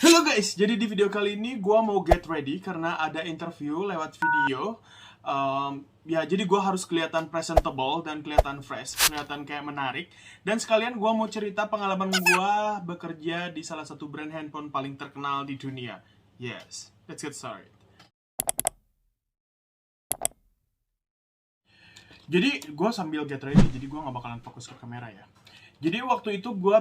Halo guys, jadi di video kali ini gue mau get ready karena ada interview lewat video. Ya, jadi gue harus kelihatan presentable dan kelihatan fresh, kelihatan kayak menarik. Dan sekalian gue mau cerita pengalaman gue bekerja di salah satu brand handphone paling terkenal di dunia. Yes, let's get started. Jadi gue sambil get ready, jadi gue nggak bakalan fokus ke kamera ya. Jadi waktu itu gue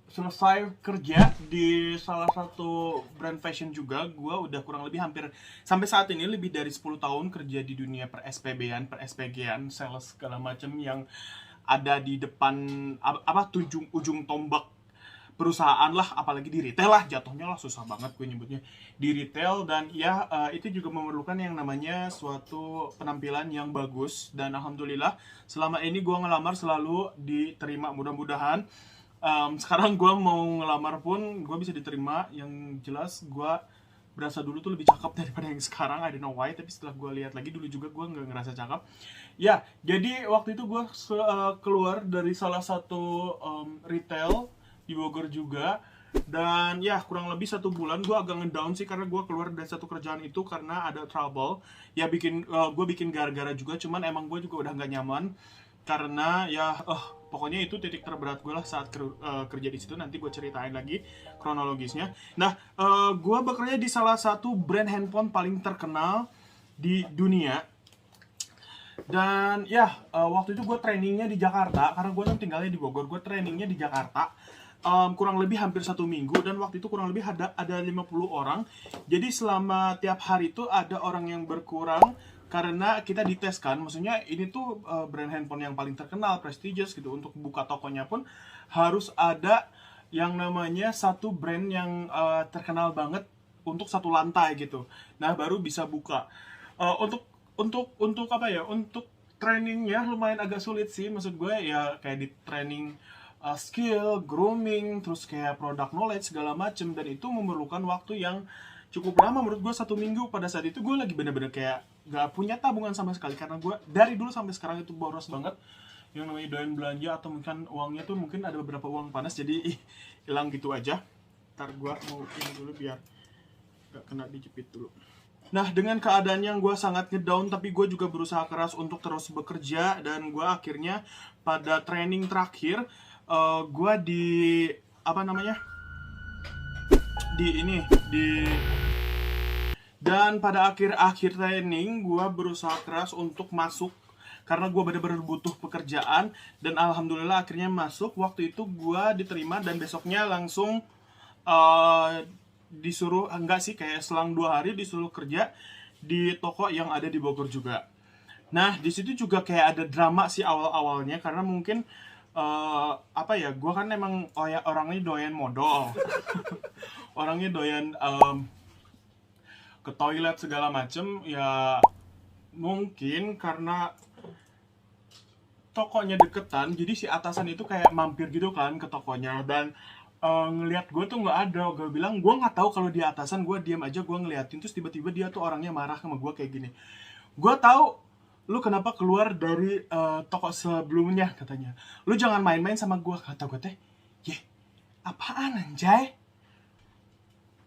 selesai kerja di salah satu brand fashion juga. Gue udah kurang lebih hampir sampai saat ini lebih dari 10 tahun kerja di dunia per SPB-an, per SPG-an, sales segala macam yang ada di depan ujung tombak perusahaan lah, apalagi di retail lah, jatuhnya lah, susah banget gue nyebutnya di retail. Dan ya, itu juga memerlukan yang namanya suatu penampilan yang bagus. Dan alhamdulillah selama ini gue ngelamar selalu diterima, mudah-mudahan sekarang gue mau ngelamar pun gue bisa diterima. Yang jelas gue berasa dulu tuh lebih cakep daripada yang sekarang, I don't know why, tapi setelah gue lihat lagi dulu juga gue nggak ngerasa cakep. Ya, jadi waktu itu gue keluar dari salah satu retail di Bogor juga. Dan ya, kurang lebih 1 bulan gue agak ngedown sih karena gue keluar dari satu kerjaan itu karena ada trouble. Ya gue bikin gara-gara juga, cuman emang gue juga udah nggak nyaman karena ya pokoknya itu titik terberat gue lah saat kerja di situ. Nanti gue ceritain lagi kronologisnya. Nah, gue bekerja di salah satu brand handphone paling terkenal di dunia. Dan ya, waktu itu gue trainingnya di Jakarta karena gue tuh tinggalnya di Bogor. Gue trainingnya di Jakarta kurang lebih hampir 1 minggu. Dan waktu itu kurang lebih ada 50 orang. Jadi selama tiap hari itu ada orang yang berkurang karena kita dites kan. Maksudnya ini tuh brand handphone yang paling terkenal, prestigious gitu. Untuk buka tokonya pun harus ada yang namanya satu brand yang terkenal banget untuk satu lantai gitu. Nah, baru bisa buka. Untuk apa ya? Untuk trainingnya lumayan agak sulit sih. Maksud gue ya kayak di training skill, grooming, terus kayak product knowledge segala macem. Dan itu memerlukan waktu yang cukup lama menurut gue. 1 minggu. Pada saat itu gue lagi bener-bener kayak gak punya tabungan sama sekali karena gue dari dulu sampai sekarang itu boros banget. Yang namanya doyan belanja atau mungkin uangnya tuh mungkin ada beberapa uang panas, jadi hilang gitu aja. Ntar gue mau ini dulu biar gak kena dijepit dulu. Nah, dengan keadaan yang gue sangat ngedown, tapi gue juga berusaha keras untuk terus bekerja. Dan gue akhirnya pada training terakhir, gue dan pada akhir training gue berusaha keras untuk masuk karena gue bener-bener butuh pekerjaan. Dan alhamdulillah akhirnya masuk. Waktu itu gue diterima dan besoknya langsung disuruh, enggak sih, kayak selang 2 hari disuruh kerja di toko yang ada di Bogor juga. Nah, di situ juga kayak ada drama sih awal-awalnya karena mungkin gue kan emang orangnya doyan modal. Orangnya doyan ke toilet segala macem. Ya mungkin karena tokonya deketan, jadi si atasan itu kayak mampir gitu kan ke tokonya. Dan ngelihat gue tuh nggak ada. Gue bilang gue nggak tahu kalau dia atasan. Gue diam aja, gue ngeliatin. Terus tiba-tiba dia tuh orangnya marah sama gue kayak gini, "Gue tahu lu kenapa keluar dari toko sebelumnya," katanya. "Lu jangan main-main sama gue." Kata gue teh, "Yeh, apaan anjay?"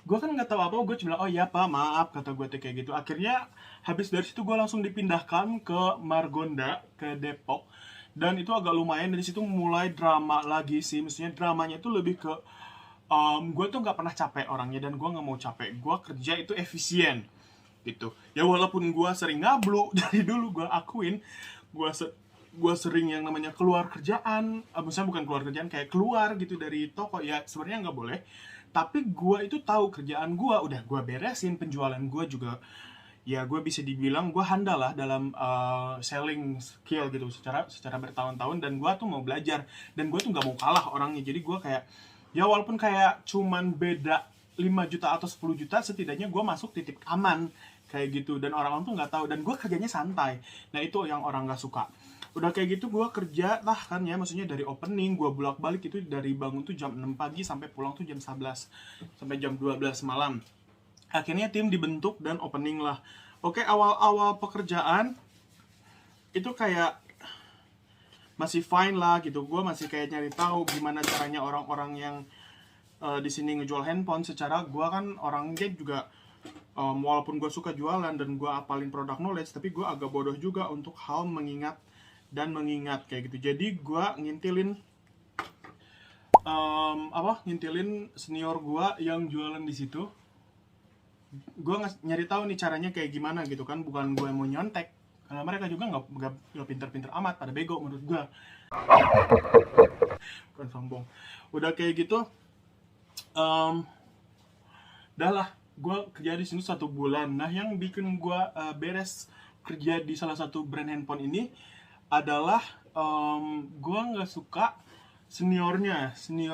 Gue kan nggak tahu apa, gue cuma bilang, "Oh iya pak, maaf," kata gue teh kayak gitu. Akhirnya habis dari situ gue langsung dipindahkan ke Margonda, ke Depok. Dan itu agak lumayan. Dari situ mulai drama lagi sih. Maksudnya dramanya itu lebih ke gue tuh nggak pernah capek orangnya dan gue nggak mau capek. Gue kerja itu efisien gitu. Ya walaupun gue sering ngablu dari dulu, gue akuin gue sering yang namanya keluar kerjaan. Maksudnya bukan keluar kerjaan, kayak keluar gitu dari toko. Ya sebenarnya nggak boleh, tapi gue itu tahu kerjaan gue udah gue beresin. Penjualan gue juga ya gue bisa dibilang gue handal lah dalam selling skill gitu secara bertahun-tahun. Dan gue tuh mau belajar dan gue tuh nggak mau kalah orangnya. Jadi gue kayak ya walaupun kayak cuman beda 5 juta atau 10 juta, setidaknya gue masuk titik aman kayak gitu. Dan orang-orang tuh nggak tahu dan gue kerjanya santai. Nah, itu yang orang nggak suka. Udah kayak gitu gue kerja lah kan ya, maksudnya dari opening gue bolak-balik itu, dari bangun tuh jam 6 pagi sampai pulang tuh jam 11 sampai jam 12 malam. Akhirnya tim dibentuk dan opening lah. Oke, awal-awal pekerjaan itu kayak masih fine lah gitu. Gue masih kayak nyari tahu gimana caranya orang-orang yang di sini ngejual handphone. Secara gue kan orangnya juga walaupun gue suka jualan dan gue apalin produk knowledge, tapi gue agak bodoh juga untuk hal mengingat dan mengingat kayak gitu. Jadi gue ngintilin senior gue yang jualan di situ. Gue nyari tahu nih caranya kayak gimana gitu kan, bukan gue mau nyontek karena mereka juga nggak pinter-pinter amat, pada bego menurut gue. Bukan sombong. Udah kayak gitu, dah lah, gue kerja di sini 1 bulan. Nah, yang bikin gue beres kerja di salah satu brand handphone ini adalah gue nggak suka senior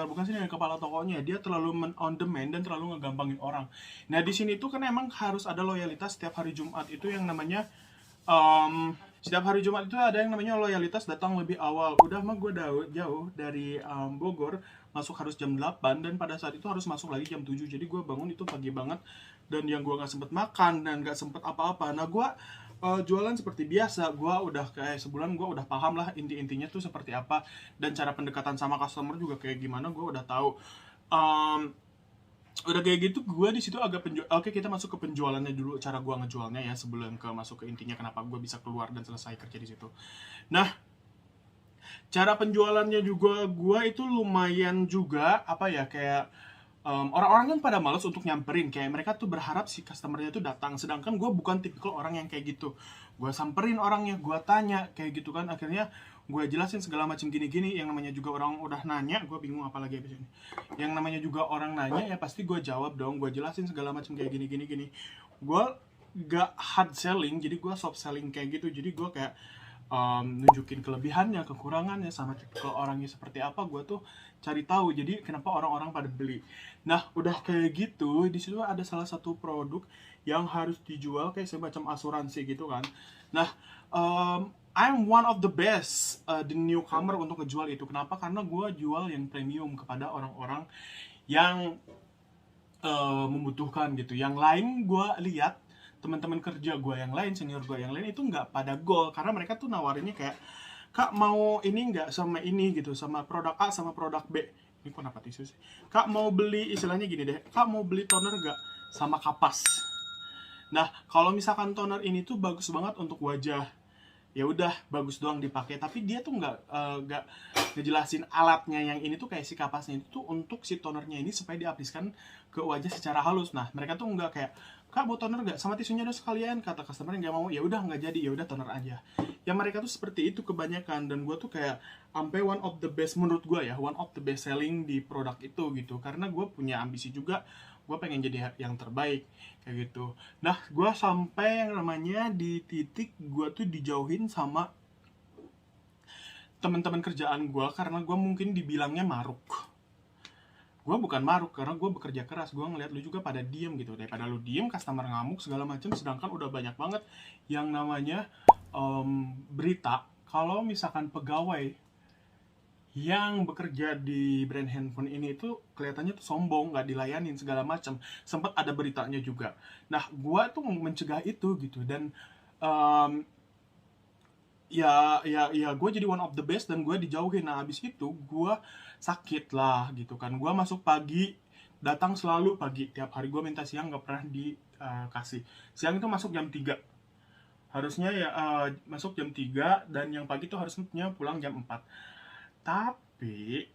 bukan senior, kepala tokonya. Dia terlalu on demand dan terlalu ngegampangin orang. Nah, di sini tuh kan emang harus ada loyalitas. Setiap hari Jumat itu yang namanya setiap hari Jumat itu ada yang namanya loyalitas, datang lebih awal. Udah mah gue jauh dari Bogor, masuk harus jam 8 dan pada saat itu harus masuk lagi jam 7. Jadi gue bangun itu pagi banget, dan yang gue gak sempet makan dan gak sempet apa-apa. Nah, gue jualan seperti biasa. Gue udah kayak sebulan, gue udah paham lah inti-intinya tuh seperti apa, dan cara pendekatan sama customer juga kayak gimana gue udah tahu. Udah kayak gitu, gue di situ agak Oke, kita masuk ke penjualannya dulu, cara gue ngejualnya ya, sebelum masuk ke intinya kenapa gue bisa keluar dan selesai kerja di situ. Nah, cara penjualannya juga gue itu lumayan juga kayak orang-orang kan pada males untuk nyamperin, kayak mereka tuh berharap si customernya tuh datang, sedangkan gue bukan tipikal orang yang kayak gitu. Gue samperin orangnya, gue tanya kayak gitu kan, akhirnya gue jelasin segala macam gini-gini. Yang namanya juga orang udah nanya, gue bingung apalagi abis ini. Yang namanya juga orang nanya ya pasti gue jawab dong, gue jelasin segala macam kayak gini. Gue gak hard selling, jadi gue soft selling kayak gitu. Jadi gue kayak nunjukin kelebihannya, kekurangannya, sama ke orangnya seperti apa, gue tuh cari tahu. Jadi kenapa orang-orang pada beli. Nah, udah kayak gitu, di situ ada salah satu produk yang harus dijual kayak semacam asuransi gitu kan. Nah, I'm one of the best the newcomer untuk ngejual itu. Kenapa? Karena gue jual yang premium kepada orang-orang yang membutuhkan gitu. Yang lain gue lihat teman-teman kerja gue yang lain, senior gue yang lain itu nggak pada goal, karena mereka tuh nawarinnya kayak, kak mau ini nggak sama ini gitu, sama produk A sama produk B. Ini kok kenapa tisu sih? Kak mau beli, istilahnya gini deh, kak mau beli toner nggak sama kapas. Nah, kalau misalkan toner ini tuh bagus banget untuk wajah, ya udah bagus doang dipakai, tapi dia tuh nggak ngejelasin alatnya. Yang ini tuh kayak si kapasnya itu tuh untuk si tonernya ini supaya diaplikasikan ke wajah secara halus. Nah, mereka tuh nggak kayak, kak mau toner nggak sama tisunya dong sekalian, kata customer nggak mau, ya udah nggak jadi, ya udah toner aja. Yang mereka tuh seperti itu kebanyakan, dan gue tuh kayak sampai one of the best, menurut gue ya, one of the best selling di produk itu gitu, karena gue punya ambisi juga, gue pengen jadi yang terbaik kayak gitu. Nah, gue sampai yang namanya di titik gue tuh dijauhin sama teman-teman kerjaan gue, karena gue mungkin dibilangnya maruk. Gue bukan maruk, karena gue bekerja keras. Gue ngeliat lu juga pada diem gitu, daripada lu diem customer ngamuk segala macam, sedangkan udah banyak banget yang namanya berita kalau misalkan pegawai yang bekerja di brand handphone ini itu kelihatannya tuh sombong, nggak dilayanin segala macam. Sempat ada beritanya juga. Nah, gue tuh mencegah itu gitu, dan gue jadi one of the best dan gue dijauhin. Nah, abis itu gue sakit lah gitu kan. Gue masuk pagi, datang selalu pagi. Tiap hari gue minta siang, nggak pernah dikasih. Siang itu masuk jam 3. Harusnya ya masuk jam 3, dan yang pagi tuh harusnya pulang jam 4. Tapi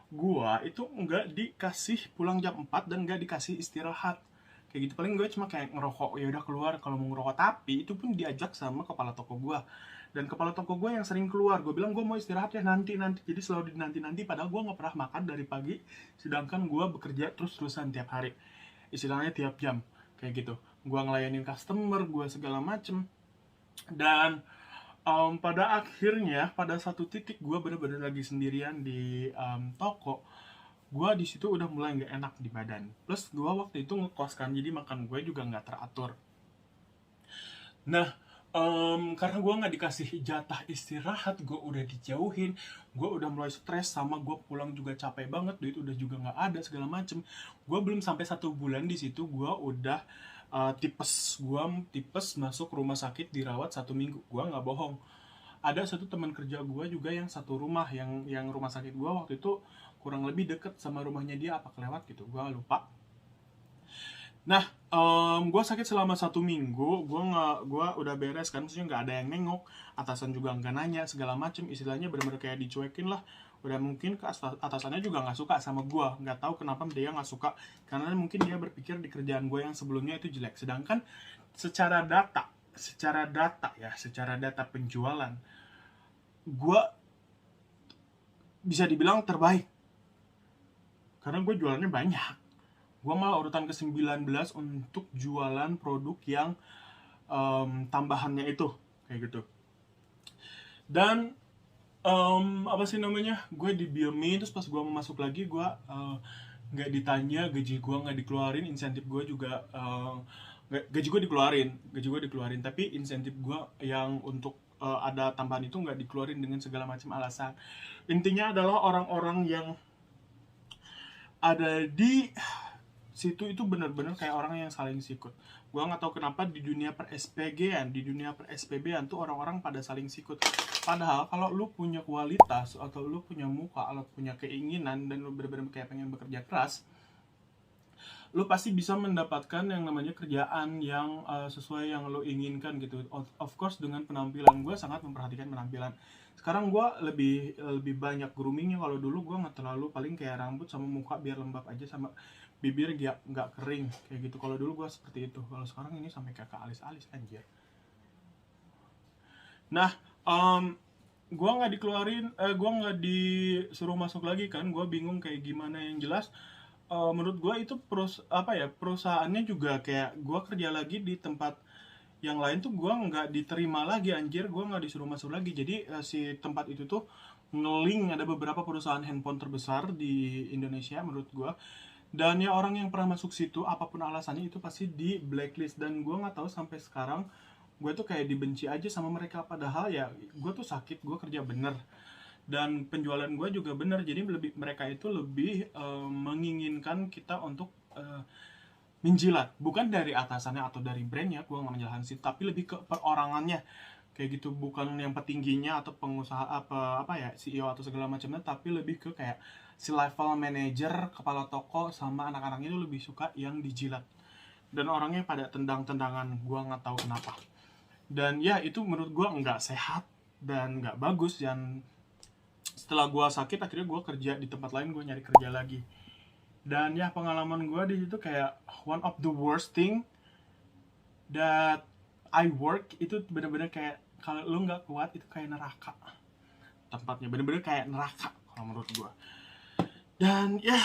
gua itu nggak dikasih pulang jam 4 dan nggak dikasih istirahat kayak gitu. Paling gue cuma kayak ngerokok, ya udah keluar kalau mau ngerokok, tapi itu pun diajak sama kepala toko gua. Dan kepala toko gue yang sering keluar, gue bilang gue mau istirahat ya nanti. Jadi selalu dinanti padahal gue nggak pernah makan dari pagi, sedangkan gue bekerja terus-terusan tiap hari, istilahnya tiap jam kayak gitu. Gue ngelayanin customer gue segala macem, dan pada akhirnya pada satu titik gue bener-bener lagi sendirian di toko. Gue di situ udah mulai nggak enak di badan. Plus gue waktu itu ngekos kan, jadi makan gue juga nggak teratur. Nah, karena gue nggak dikasih jatah istirahat, gue udah dijauhin, gue udah mulai stres, sama gue pulang juga capek banget, duit udah juga nggak ada segala macem. Gue belum sampai 1 bulan di situ, gue udah tipes masuk rumah sakit, dirawat 1 minggu. Gue nggak bohong. Ada satu teman kerja gue juga yang satu rumah, yang rumah sakit gue waktu itu kurang lebih deket sama rumahnya dia, apa kelewat gitu, gue lupa. Nah, gue sakit selama 1 minggu, gue udah beres kan, maksudnya nggak ada yang nengok, atasan juga nggak nanya segala macem, istilahnya bener-bener kayak dicuekin lah. Udah mungkin ke atasannya juga nggak suka sama gue, nggak tahu kenapa dia nggak suka, karena mungkin dia berpikir di kerjaan gue yang sebelumnya itu jelek. Sedangkan secara data penjualan, gue bisa dibilang terbaik, karena gue jualannya banyak. Gue malah urutan ke-19 untuk jualan produk yang tambahannya itu, kayak gitu. Dan apa sih namanya, gue didiemin, terus pas gue mau masuk lagi, gue nggak ditanya, gaji gue nggak dikeluarin, insentif gue juga gaji gue dikeluarin, tapi insentif gue yang untuk ada tambahan itu nggak dikeluarin dengan segala macam alasan. Intinya adalah orang-orang yang ada di situ itu benar-benar kayak orang yang saling sikut. Gua nggak tahu kenapa di dunia per SPG-an, di dunia per SPB-an tuh orang-orang pada saling sikut. Padahal kalau lu punya kualitas atau lu punya muka atau punya keinginan dan lu benar-benar kayak pengen bekerja keras, lu pasti bisa mendapatkan yang namanya kerjaan yang sesuai yang lu inginkan gitu. Of course dengan penampilan, gue sangat memperhatikan penampilan. Sekarang gue lebih banyak groomingnya. Kalau dulu gue nggak terlalu, paling kayak rambut sama muka biar lembab aja, sama bibir nggak kering kayak gitu. Kalau dulu gue seperti itu. Kalau sekarang ini sampai kayak ke alis-alis anjir. Nah, gue nggak dikeluarin, gue nggak disuruh masuk lagi kan. Gue bingung kayak gimana. Yang jelas menurut gue itu perusahaannya juga kayak gue kerja lagi di tempat yang lain tuh gue nggak diterima lagi anjir. Gue nggak disuruh masuk lagi. Jadi si tempat itu tuh nge-link ada beberapa perusahaan handphone terbesar di Indonesia menurut gue. Dan ya orang yang pernah masuk situ, apapun alasannya, itu pasti di blacklist. Dan gue nggak tahu sampai sekarang gue tuh kayak dibenci aja sama mereka. Padahal ya gue tuh sakit, gue kerja bener, dan penjualan gue juga bener. Jadi mereka itu lebih menginginkan kita untuk menjilat, bukan dari atasannya atau dari brandnya, gue nggak menjelaskan sih, tapi lebih ke perorangannya kayak gitu. Bukan yang petingginya atau pengusaha apa ya, CEO atau segala macamnya, tapi lebih ke kayak si level manager, kepala toko, sama anak-anaknya itu lebih suka yang dijilat. Dan orangnya pada tendang-tendangan, gue nggak tahu kenapa. Dan ya itu menurut gue nggak sehat dan nggak bagus. Dan setelah gue sakit, akhirnya gue kerja di tempat lain, gue nyari kerja lagi. Dan ya pengalaman gue di situ kayak one of the worst thing that I work. Itu bener-bener kayak kalau lu nggak kuat itu kayak neraka. Tempatnya bener-bener kayak neraka kalau menurut gue. Dan ya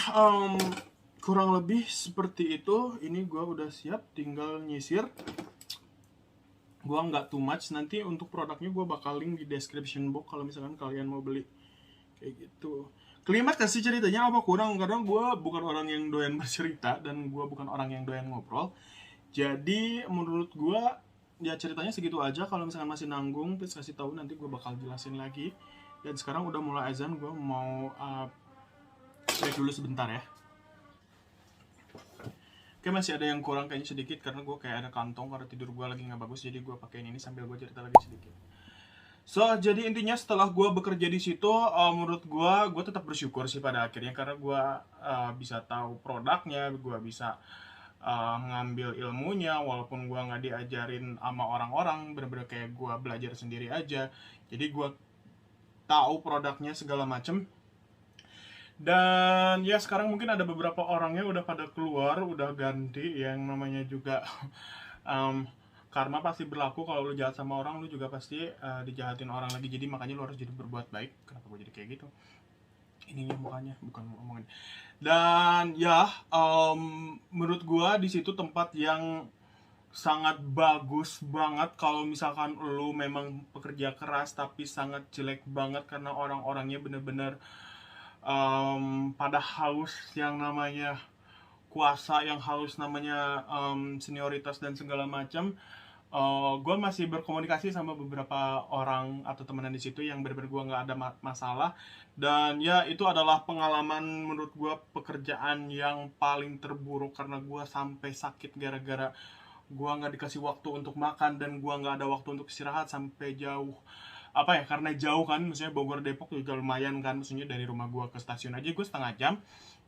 kurang lebih seperti itu. Ini gue udah siap, tinggal nyisir. Gue nggak too much. Nanti untuk produknya gue bakal link di description box kalau misalkan kalian mau beli kayak gitu. Klimaks kasih ceritanya apa kurang, karena gue bukan orang yang doyan bercerita dan gue bukan orang yang doyan ngobrol. Jadi menurut gue ya ceritanya segitu aja. Kalau misalkan masih nanggung, please kasih tahu, nanti gue bakal jelasin lagi. Dan sekarang udah mulai azan, gue mau break dulu sebentar ya. Oke, masih ada yang kurang kayaknya sedikit karena gue kayak ada kantong karena tidur gue lagi nggak bagus, jadi gue pakein ini sambil gue cerita lagi sedikit. So, jadi intinya setelah gue bekerja di situ, menurut gue tetap bersyukur sih pada akhirnya, karena gue bisa tahu produknya, gue bisa ngambil ilmunya, walaupun gue nggak diajarin sama orang-orang, bener-bener kayak gue belajar sendiri aja. Jadi gue tahu produknya segala macem. Dan ya sekarang mungkin ada beberapa orangnya udah pada keluar, udah ganti, yang namanya juga karma pasti berlaku. Kalau lu jahat sama orang, lu juga pasti dijahatin orang lagi. Jadi makanya lu harus jadi berbuat baik. Kenapa gue jadi kayak gitu? Ininya mukanya, bukan omongan. Dan ya menurut gue di situ tempat yang sangat bagus banget kalau misalkan lu memang pekerja keras, tapi sangat jelek banget karena orang-orangnya bener-bener pada haus yang namanya kuasa, yang haus namanya senioritas dan segala macam. Gue masih berkomunikasi sama beberapa orang atau temenan di situ yang benar-benar gue nggak ada masalah. Dan ya itu adalah pengalaman menurut gue pekerjaan yang paling terburuk, karena gue sampai sakit gara-gara gue nggak dikasih waktu untuk makan dan gue nggak ada waktu untuk istirahat sampai jauh apa ya, karena jauh kan, maksudnya Bogor Depok juga lumayan kan, maksudnya dari rumah gue ke stasiun aja gue setengah jam.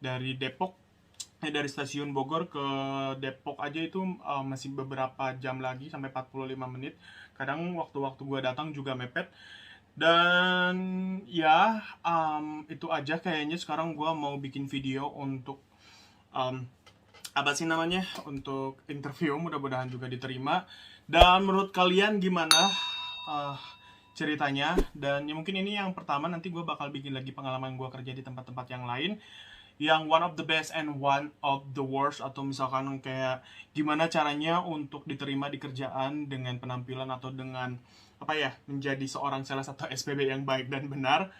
Dari Depok dari stasiun Bogor ke Depok aja itu masih beberapa jam lagi, sampai 45 menit. Kadang waktu-waktu gue datang juga mepet. Dan ya itu aja kayaknya. Sekarang gue mau bikin video untuk um, apa sih namanya, untuk interview, mudah-mudahan juga diterima. Dan menurut kalian gimana uh, ceritanya? Dan ya mungkin ini yang pertama, nanti gue bakal bikin lagi pengalaman gue kerja di tempat-tempat yang lain, yang one of the best and one of the worst, atau misalkan kayak gimana caranya untuk diterima di kerjaan dengan penampilan atau dengan apa ya, menjadi seorang sales atau SPB yang baik dan benar.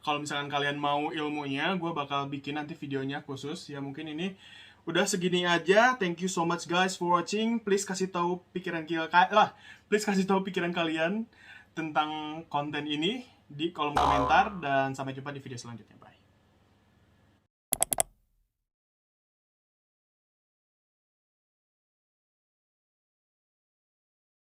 Kalau misalkan kalian mau ilmunya, gue bakal bikin nanti videonya khusus. Ya mungkin ini udah segini aja. Thank you so much guys for watching. Please kasih tahu pikiran kalian tentang konten ini di kolom komentar, dan sampai jumpa di video selanjutnya.